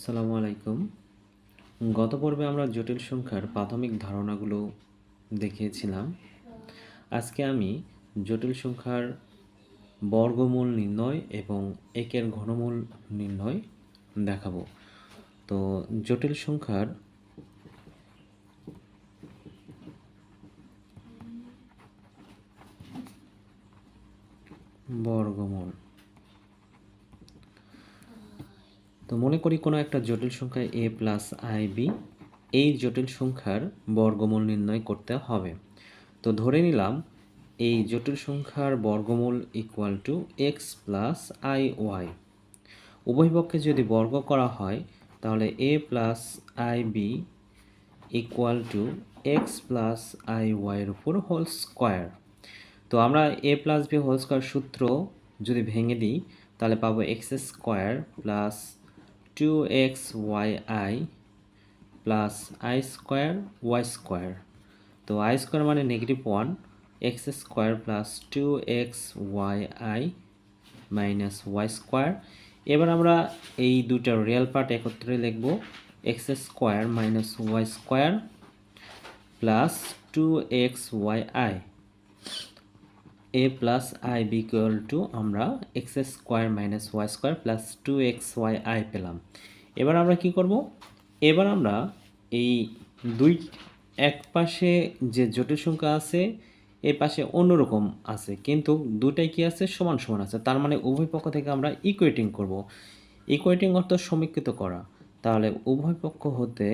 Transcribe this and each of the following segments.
আসসালামু আলাইকুম। গত পর্বে আমরা জটিল সংখ্যার প্রাথমিক ধারণাগুলো দেখিয়েছিলাম। আজকে আমি জটিল সংখ্যার বর্গমূল নির্ণয় এবং একের ঘনমূল নির্ণয় দেখাবো। তো জটিল সংখ্যার বর্গমূল। তো মনে করি কোনো একটা জটিল সংখ্যা a প্লাস ib, এই জটিল সংখ্যার বর্গমূল নির্ণয় করতে হবে। তো ধরে নিলাম এই জটিল সংখ্যার বর্গমূল equal to x plus i y. উভয় পক্ষে যদি বর্গ করা হয় তাহলে a plus i b equal to x plus i ওয়াইয়ের উপর হোল স্কোয়ার। তো আমরা a plus b whole square সূত্র যদি ভেঙে দিই তাহলে পাবো x square plus 2xyi plus i square y square. তো আই স্কোয়ার মানে -1, x square plus 2xyi minus y square. এবার আমরা এই দুটার রিয়েল পার্ট একত্রে লিখব, x square minus y square plus 2xyi। a plus i b equal to আমরা x square minus y square plus 2xyi পেলাম। এবার আমরা কি করব? এবার আমরা এই দুই এক পাশে যে জটিল সংখ্যা আছে এই পাশে অন্যরকম আছে, কিন্তু দুটাই কি আছে? সমান সমান আছে। তার মানে উভয় পক্ষ থেকে আমরা ইকুয়েটিং করব। ইকুয়েটিং অর্থ সমীকৃত করা। তাহলে উভয় পক্ষ হতে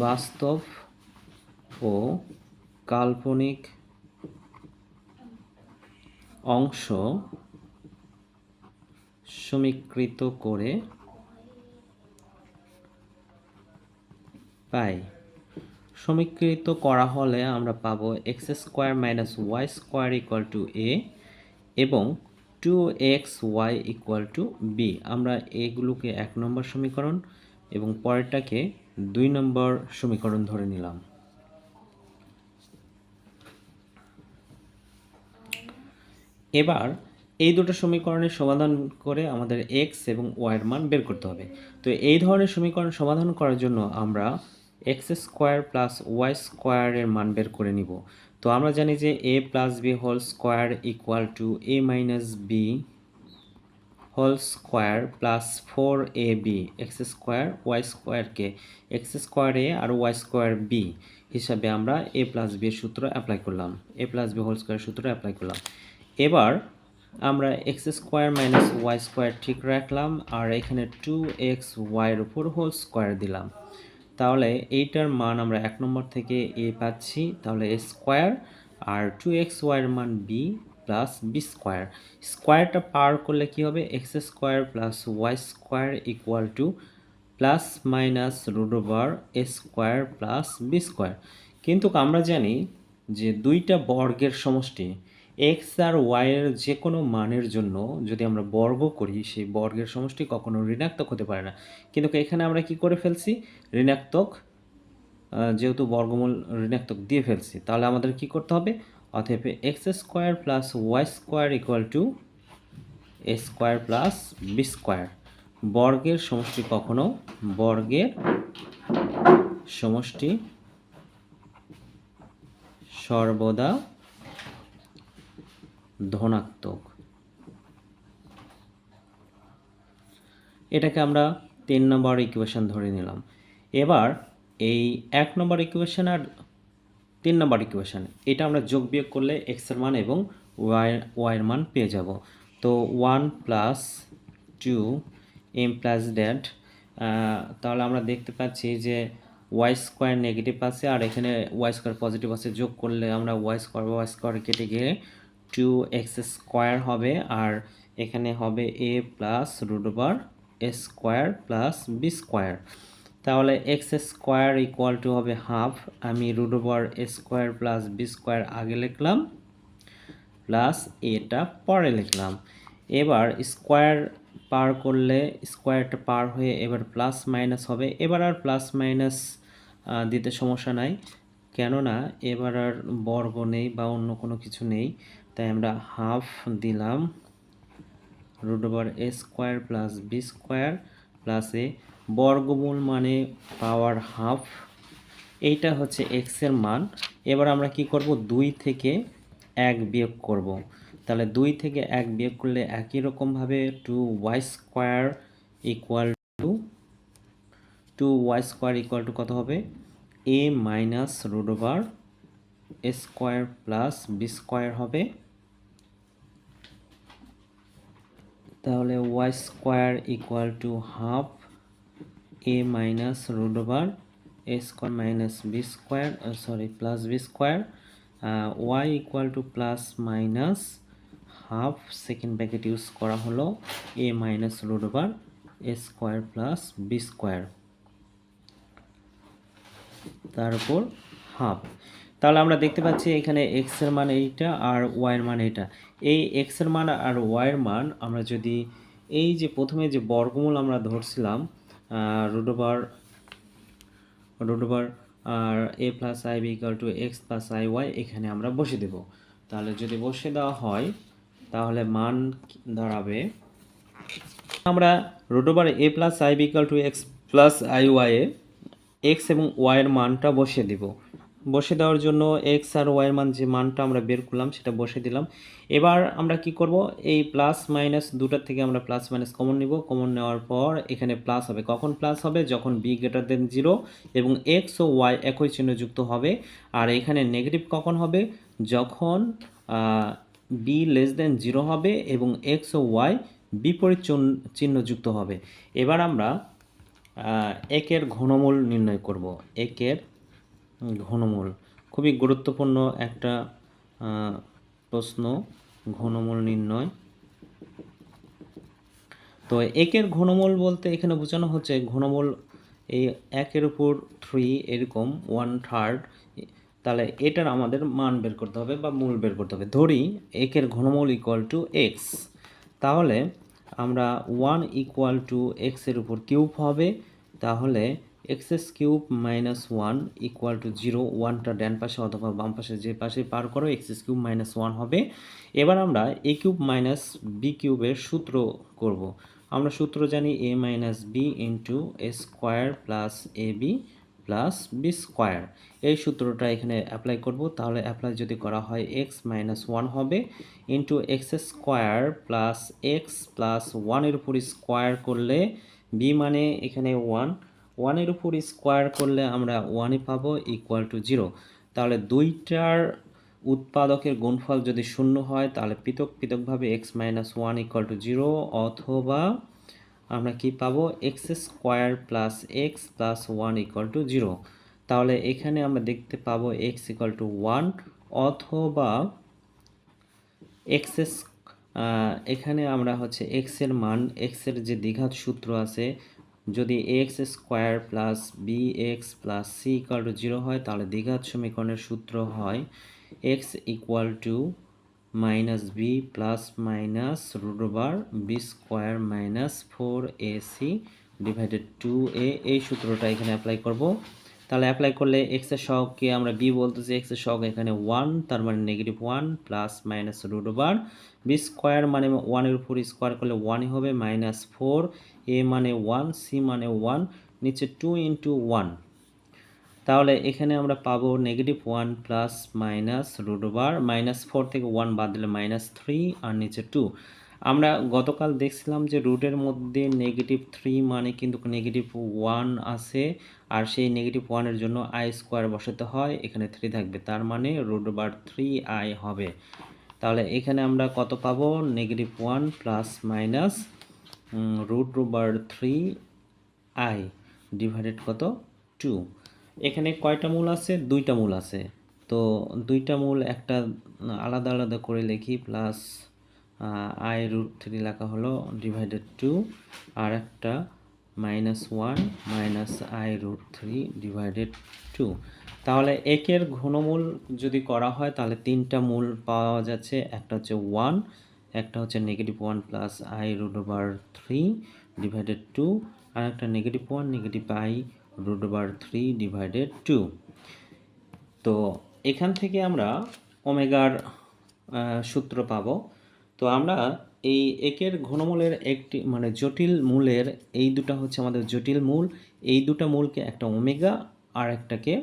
বাস্তব ও কাল্পনিক অংশ সমীকৃত করে পাই। সমীকৃত করা হলে আমরা পাবো x square minus y square equal to a এবং 2xy ইকুয়াল টু বি। আমরা এগুলোকে 1 নম্বর সমীকরণ এবং পরেরটাকে 2 নম্বর সমীকরণ ধরে নিলাম। এবার এই দুটো সমীকরণের সমাধান করে আমাদের x এবং y এর মান বের করতে হবে। তো এই ধরনের সমীকরণ সমাধান করার জন্য আমরা এক্স স্কোয়ার প্লাস ওয়াই স্কোয়ারের মান বের করে নিব। তো আমরা জানি যে a plus b whole square equal to a minus b whole square plus 4ab। X square y স্কোয়ারকে এক্স স্কোয়ার এ আর ওয়াই স্কোয়ার বি হিসাবে আমরা a প্লাস বি এর সূত্র অ্যাপ্লাই করলাম, a plus b whole square সূত্র apply করলাম। এবার আমরা x square minus y square ঠিক রাখলাম আর এখানে 2xy এর উপর হোল স্কোয়ার দিলাম। তাহলে এইটার মান আমরা 1 নম্বর থেকে a পাচ্ছি, তাহলে a স্কোয়ার আর 2xy এর মান b প্লাস বি স্কোয়ার। স্কোয়ারটা পার করলে কি হবে? X square plus y square equal to plus minus root over a square plus b square. কিন্তু আমরা জানি যে দুইটা বর্গের সমষ্টি এক্স আর ওয়াই এর যে কোনো মানের জন্য যদি আমরা বর্গ করি সেই বর্গের সমষ্টি কখনো ঋণাত্মক হতে পারে না। কিন্তু এখানে আমরা কি করে ফেলছি? ঋণাত্মক, যেহেতু বর্গমূল ঋণাত্মক দিয়ে ফেলছি, তাহলে আমাদের কি করতে হবে? অতএব x square plus y square equal to a square plus b square. বর্গের সমষ্টি কখনো বর্গের সমষ্টি সর্বদা ধনাত্মক। এটাকে আমরা 3 নম্বর ইকুয়েশন ধরে নিলাম। এবার এই 1 নম্বর ইকুয়েশন আর 3 নম্বর ইকুয়েশন এটা আমরা যোগ বিয়োগ করলে এক্স এর মান এবং ওয়াই এর মান পেয়ে যাব। তো 1 প্লাস 2 এম প্লাস ড্যাট, তাহলে আমরা দেখতে পাচ্ছি যে ওয়াই স্কোয়ার নেগেটিভ আছে আর এখানে ওয়াই স্কোয়ার পজিটিভ আছে। যোগ করলে আমরা ওয়াই স্কোয়ার কেটে গিয়ে 2x স্কোয়ার হবে আর এখানে হবে a plus root over a square plus b square. তাহলে এক্স স্কোয়ার ইকুয়াল টু হবে হাফ, আমি root over a square plus b square আগে লিখলাম প্লাস এটা পরে লিখলাম। এবার স্কোয়ার পার করলে স্কোয়ারটা পার হয়ে এবার প্লাস মাইনাস হবে। এবার আর প্লাস মাইনাস দিতে সমস্যা নাই, কেননা এবার আর বর্গ নেই বা অন্য কোনো কিছু নেই, তাই আমরা হাফ দিলাম root over a square plus b square plus a, বর্গমূল মানে পাওয়ার হাফ, এইটা হচ্ছে এক্স এর মান। এবার আমরা কি করব, 2 থেকে 1 বিয়োগ করব। তাহলে 2 থেকে 1 বিয়োগ করলে একই রকমভাবে 2y স্কোয়ার ইকুয়াল টু কত হবে, a minus root over a square plus b square হবে। তাহলে y square equal to half a minus root over a square minus b square, plus b square, y equal to plus minus half, second bracket use করা হলো, a minus root over a square plus b square, তার উপর half. তাহলে আমরা দেখতে পাচ্ছি এখানে x এর মান এইটা আর ওয়াই এর মান এইটা। এই এক্স এর মান আর ওয়াই এর মান আমরা যদি এই যে প্রথমে যে বর্গমূল আমরা ধরছিলাম রুট ওভার আর a plus i b equal to x plus i y, এখানে আমরা বসে দেব। তাহলে যদি বসে দেওয়া হয় তাহলে মান দাঁড়াবে, আমরা root over a plus i b equal to x plus i y এ এক্স এবং ওয়াইয়ের মানটা বসিয়ে দিব। বসে দেওয়ার জন্য এক্স আর ওয়াইয়ের মান যে মানটা আমরা বের করলাম সেটা বসে দিলাম। এবার আমরা কি করব, এই প্লাস মাইনাস দুটার থেকে আমরা প্লাস মাইনাস কমন নিব। কমন নেওয়ার পর এখানে প্লাস হবে, কখন প্লাস হবে, যখন বি গ্রেটার দেন 0 এবং এক্স ও ওয়াই একই চিহ্ন যুক্ত হবে। আর এখানে নেগেটিভ কখন হবে, যখন বি লেস দেন 0 হবে এবং এক্স ও ওয়াই বিপরীত চিহ্ন যুক্ত হবে। এবার আমরা একের ঘনমূল নির্ণয় করব। একের ঘনমূল খুবই গুরুত্বপূর্ণ একটা প্রশ্ন, ঘনমূল নির্ণয়। তো একের ঘনমূল বলতে এখানে বোঝানো হচ্ছে ঘনমূল এই একের উপর 3 এরকম 1/3, তাহলে এটার আমাদের মান বের করতে হবে বা মূল বের করতে হবে। ধরি একের ঘনমূল ইকুয়াল টু এক্স, তাহলে আমরা 1 ইকুয়াল টু এক্সের উপর কিউব হবে, তাহলে x cube minus 1 equal to 0, 1টা ডান পাশে অথবা বাম পাশে যে পাশে পার করো এক্স কিউব মাইনাস 1 হবে। এবার আমরা এ কিউব মাইনাস বি কিউবের সূত্র করব। আমরা সূত্র জানি এ minus B into A square plus A B plus b square, এই সূত্রটা এখানে অ্যাপ্লাই করব। তাহলে অ্যাপ্লাই যদি করা হয় এক্স মাইনাস 1 হবে into x square plus x plus 1-এর উপর স্কোয়ার করলে বি মানে এখানে 1-এর উপর স্কোয়ার করলে আমরা 1-ই পাবো ইকুয়াল টু 0। তাহলে দুইটার উৎপাদকের গুণফল যদি 0 হয় তাহলে পৃথকভাবে এক্স মাইনাস 1 ইকুয়াল টু 0, অথবা আমরা কি পাবো, x square plus x plus 1 equal to 0। তাহলে এখানে আমরা দেখতে পাবো এক্স ইকুয়াল টু 1, অথবা এক্স এখানে আমরা হচ্ছে এক্স এর মান, এক্স এর যে দ্বিঘাত সূত্র আছে, যদি x square plus b x plus c equal to 0 হয় তাহলে দ্বিঘাত সমীকরণের সূত্র হয় x equal to minus b plus minus root over b square minus 4ac divided 2a, এই সূত্রটা এখানে অ্যাপ্লাই করব। তাহলে অ্যাপ্লাই করলে এক্স এর সহগকে আমরা বি বলতেছি, এক্স এর সহগ এখানে 1, তার মানে negative 1 plus minus root over b square মানে 1-এর উপর স্কোয়ার করলে 1-ই হবে, মাইনাস 4, এ মানে 1, সি মানে 1, নিচে 2 ইন্টু 1। তাহলে এখানে আমরা পাবো negative 1 plus minus root over minus 4 থেকে 1 বাদ দিলে মাইনাস 3 আর নিচে 2। আমরা গতকাল দেখছিলাম যে রুটের মধ্যে নেগেটিভ 3 মানে কিন্তু নেগেটিভ 1 আছে, আর সেই নেগেটিভ 1-এর জন্য আই স্কোয়ার বসাতে হয়, এখানে 3 থাকবে, তার মানে রুট ওভার 3i হবে। তাহলে এখানে আমরা কত পাবো, negative 1 plus minus root over 3i divided কত 2। এখানে কয়টা মূল আছে, দুইটা মূল আছে, তো দুইটা মূল একটা আলাদা আলাদা করে লিখি, প্লাস আই রুট 3 লেখা হলো ডিভাইডেড 2, আর একটা minus 1 minus i root 3 divided 2। তাহলে একের ঘনমূল যদি করা হয় তাহলে তিনটা মূল পাওয়া যাচ্ছে, একটা হচ্ছে 1, একটা হচ্ছে negative 1 plus i root over 3 divided 2, আর একটা negative 1 negative i root over 3 divided 2। তো এখান থেকে আমরা ওমেগার সূত্র পাবো। তো আমরা এই একের ঘনমূলের একটি মানে জটিল মূলের এই দুটা হচ্ছে আমাদের জটিল মূল, এই দুটা মূলকে একটা ওমেগা আর একটাকে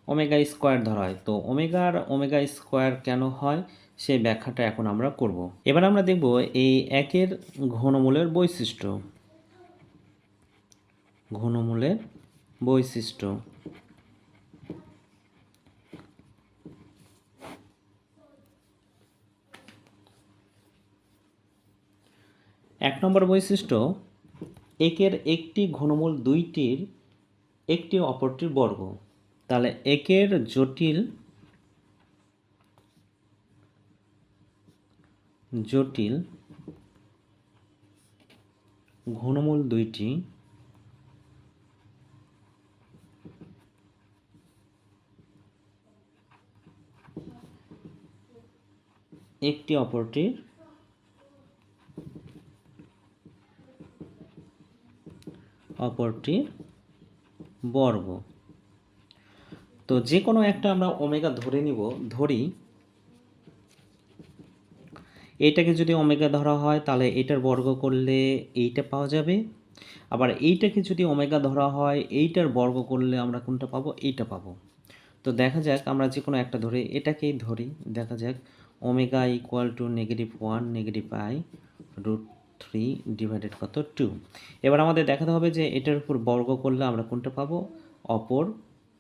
ওমেগা স্কোয়ার ধরা হয়। তো ওমেগা আর ওমেগা স্কোয়ার কেন হয় সেই ব্যাখ্যাটা এখন আমরা করব। এবার আমরা দেখব এই একের ঘনমূলের বৈশিষ্ট্য। ঘনমূলের বৈশিষ্ট্য। এক নম্বর বৈশিষ্ট্য, একের একটি ঘনমূল দুইটির একটি অপরটির বর্গ। তাহলে একের জটিল ঘনমূল দুইটি একটি অপরটির বর্গ। তো যে কোনো একটা আমরা ওমেগা ধরে ধরি, এইটাকে যদি ওমেগা ধরা হয় তাহলে এটার বর্গ করলে এইটা পাওয়া যাবে। আবার এইটাকে যদি ওমেগা ধরা হয় এইটার বর্গ করলে আমরা কোনটা পাবো? এইটা পাবো। তো দেখা যাক আমরা যে কোনো একটা ধরি, এটাকেই ধরি। দেখা যাক omega equal to -1 -i√3 divided কত 2। এবার আমাদের দেখাতে হবে যে এটার উপর বর্গ করলে আমরা কোনটা পাবো? অপর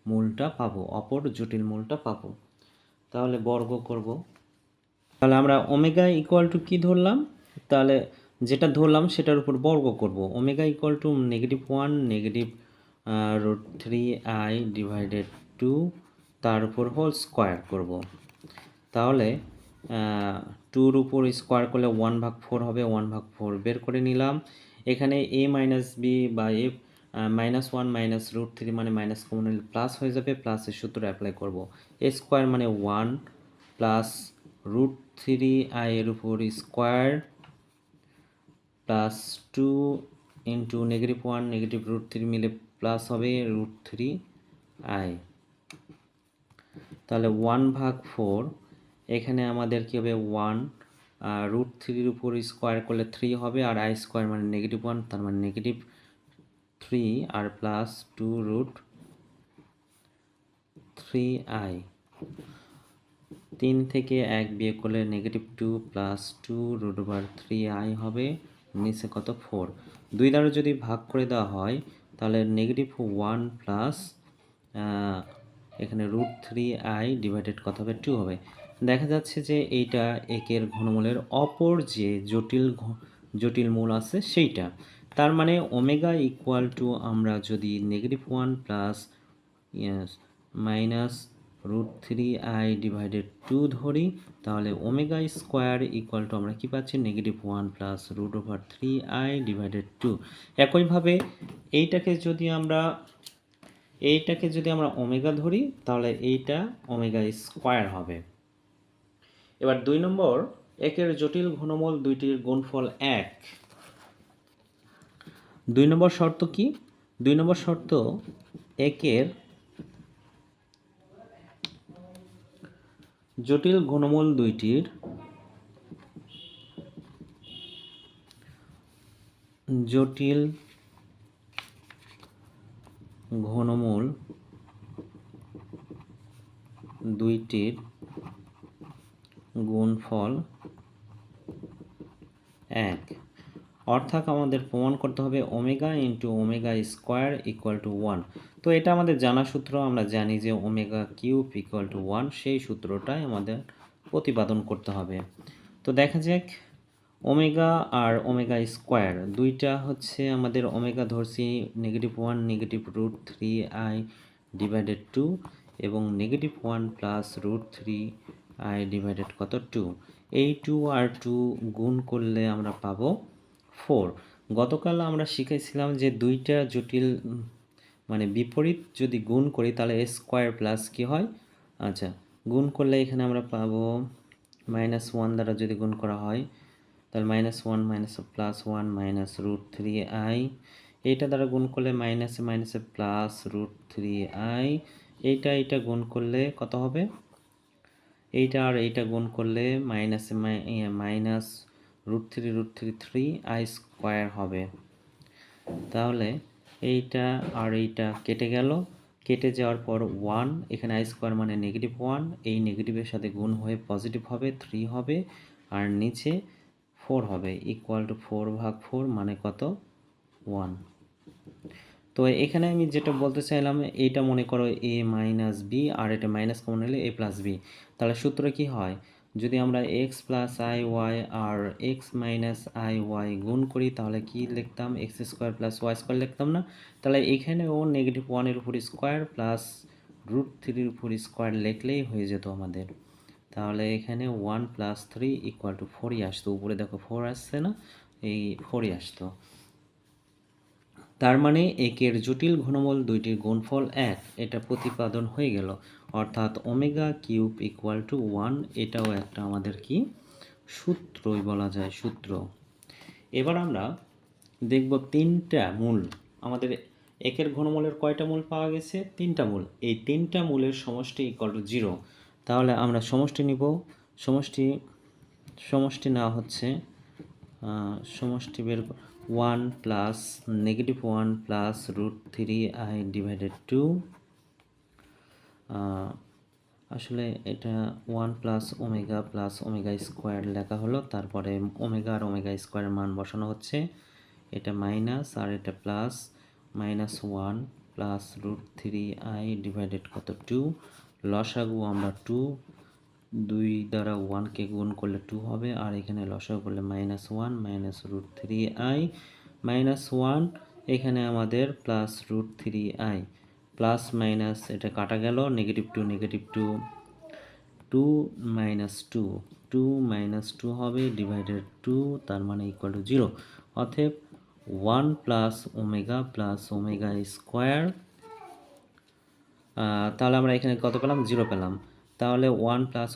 মূলটা পাবো, অপর জটিল মূলটা পাবো। তাহলে বর্গ করব। তাহলে আমরা ওমেগা ইকুয়াল টু কী ধরলাম? তাহলে যেটা ধরলাম সেটার উপর বর্গ করব। Omega equal to -1 √3i divided 2 তার উপর হোল স্কোয়ার করব। তাহলে 2-র উপর স্কোয়ার করলে 1/4 হবে, 1/4 বের করে নিলাম। এখানে a মাইনাস বি বা a -1 -√3 মানে মাইনাস কমন নিলে প্লাস হয়ে যাবে, প্লাসের সূত্র অ্যাপ্লাই করব। a স্কোয়ার মানে 1 প্লাস √3i এর উপর স্কোয়ার প্লাস 2 ইন্টু -1 -√3 মিলে প্লাস হবে √3i। তাহলে 1/4 এখানে আমাদের কী হবে? 1 √3-র উপর স্কোয়ার করলে 3 হবে, আর i স্কোয়ার মানে -1 তার মানে -3 আর প্লাস 2√3i। 3 থেকে 1 বিয়োগ করলে -2 প্লাস 2√3i হবে, নিচে কত? 4। 2 দ্বারা যদি ভাগ করে দেওয়া হয় তাহলে -1 প্লাস এখানে √3i ডিভাইডেড কত হবে? 2 হবে। দেখা যাচ্ছে যে এইটা একের ঘনমূলের অপর যে জটিল মূল আছে সেইটা। তার মানে ওমেগা ইকুয়াল টু আমরা যদি -1 প্লাস মাইনাস √3i ডিভাইডেড 2 ধরি, তাহলে ওমেগা স্কোয়ার ইকুয়াল টু আমরা কী পাচ্ছি? -1 প্লাস √3i ডিভাইডেড 2। একইভাবে এইটাকে যদি আমরা ওমেগা ধরি তাহলে এইটা ওমেগা স্কোয়ার হবে। এবার 2 নম্বর, একের জটিল ঘনমূল দুইটির গুণফল 1। 2 নম্বর শর্ত কি? 2 নম্বর শর্ত, একের জটিল ঘনমূল দুইটির গুণফল 1। অর্থাৎ আমাদের প্রমাণ করতে হবে omega into omega square equal two 1। তো এটা আমাদের জানা সূত্র, আমরা জানি যে ওমেগা কিউব ইকুয়াল টু 1, সেই সূত্রটাই আমাদের প্রতিপাদন করতে হবে। তো দেখা যাক ওমেগা আর ওমেগা স্কোয়ার দুইটা হচ্ছে আমাদের ওমেগা ধরছি -1 -√3i ডিভাইডেড 2 এবং -1 প্লাস √3i ডিভাইডেড কত? 2। এই 2 আর 2 গুণ করলে আমরা পাবো 4। গতকাল আমরা শিখেছিলাম যে দুইটা জটিল মানে বিপরীত যদি গুণ করি তাহলে a স্কোয়ার প্লাস কী হয়? আচ্ছা, গুণ করলে এখানে আমরা পাবো -1 দ্বারা যদি গুণ করা হয় তাহলে -1 +1 -√3i, এইটা দ্বারা গুণ করলে মাইনাসে মাইনাসে প্লাস √3i, এইটা গুণ করলে কত হবে? এইটা আর এইটা গুণ করলে মাইনাসে মাইনাস √3 3 i স্কোয়ার হবে। তাহলে এইটা আর এইটা কেটে গেল, কেটে যাওয়ার পর 1, এখানে i স্কোয়ার মানে -1, এই নেগেটিভের সাথে গুণ হয়ে পজিটিভ হবে, 3 হবে, আর নিচে 4 হবে, ইকুয়াল টু 4/4 মানে কত? 1। তো এখানে আমি যেটা বলতে চাইলাম, এইটা মনে করো a মাইনাস বি, আর এটা মাইনাস কমন হলে a প্লাস বি। তাহলে সূত্র কি হয়? যদি আমরা x প্লাস আই ওয়াই আর x মাইনাস আই ওয়াই গুণ করি তাহলে কি লিখতাম? X square plus y square লিখতাম না? তাহলে এখানেও -1 উপর স্কোয়ার প্লাস √3 উপর স্কোয়ার লিখলেই হয়ে যেত আমাদের। তাহলে এখানে 1 + 3 = 4ই আসতো। উপরে দেখো 4 আসছে না? এই 4ই আসতো। তার মানে একের জটিল ঘনমূল দুইটির গুণফল 1, এটা প্রতিপাদন হয়ে গেল। অর্থাৎ ω³ = 1, এটাও একটা আমাদের কি সূত্রই বলা যায়, সূত্র। এবার আমরা দেখব 3টা মূল। আমাদের একের ঘনমূলের কয়টা মূল পাওয়া গেছে? 3টা মূল। এই 3টা মূলের সমষ্টি = 0। তাহলে আমরা সমষ্টি নিব। সমষ্টি না হচ্ছে সমষ্টি বের 1 প্লাস -1 প্লাস √3i / 2। আসলে এটা 1 plus omega plus omega square লেখা হলো, তারপরে ওমেগা আর ওমেগা স্কোয়ারের মান বসানো হচ্ছে। এটা মাইনাস আর এটা প্লাস, -1 প্লাস √3i / 2। লসাগু আমরা 2, 2 দ্বারা 1কে গুণ করলে 2 হবে, আর এখানে লসাগু করলে -1 মাইনাস √3i -1, এখানে আমাদের প্লাস √3i, প্লাস মাইনাস এটা কাটা গেল, -2 -2, 2 - 2 -2 হবে /2, তার মানে = 0। অতএব 1 প্লাস ওমেগা স্কোয়ার, তাহলে আমরা এখানে কত পেলাম? 0 পেলাম। তাহলে 1 প্লাস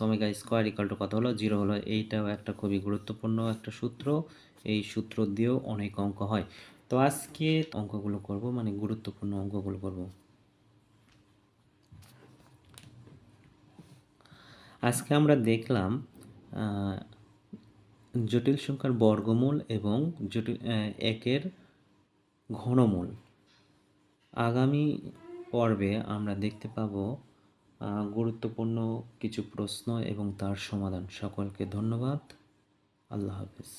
ওমেগা স্কোয়ার = কত হলো? 0 হলো। এইটাও একটা খুবই গুরুত্বপূর্ণ একটা সূত্র। এই সূত্র দিয়েও অনেক অঙ্ক হয়। তো আজকে অঙ্কগুলো করব, মানে গুরুত্বপূর্ণ অঙ্কগুলো করব। আজকে আমরা দেখলাম জটিল সংখ্যার বর্গমূল এবং একের ঘনমূল। আগামী পর্বে আমরা দেখতে পাবো গুরুত্বপূর্ণ কিছু প্রশ্ন এবং তার সমাধান। সকলকে ধন্যবাদ। আল্লাহ হাফেজ।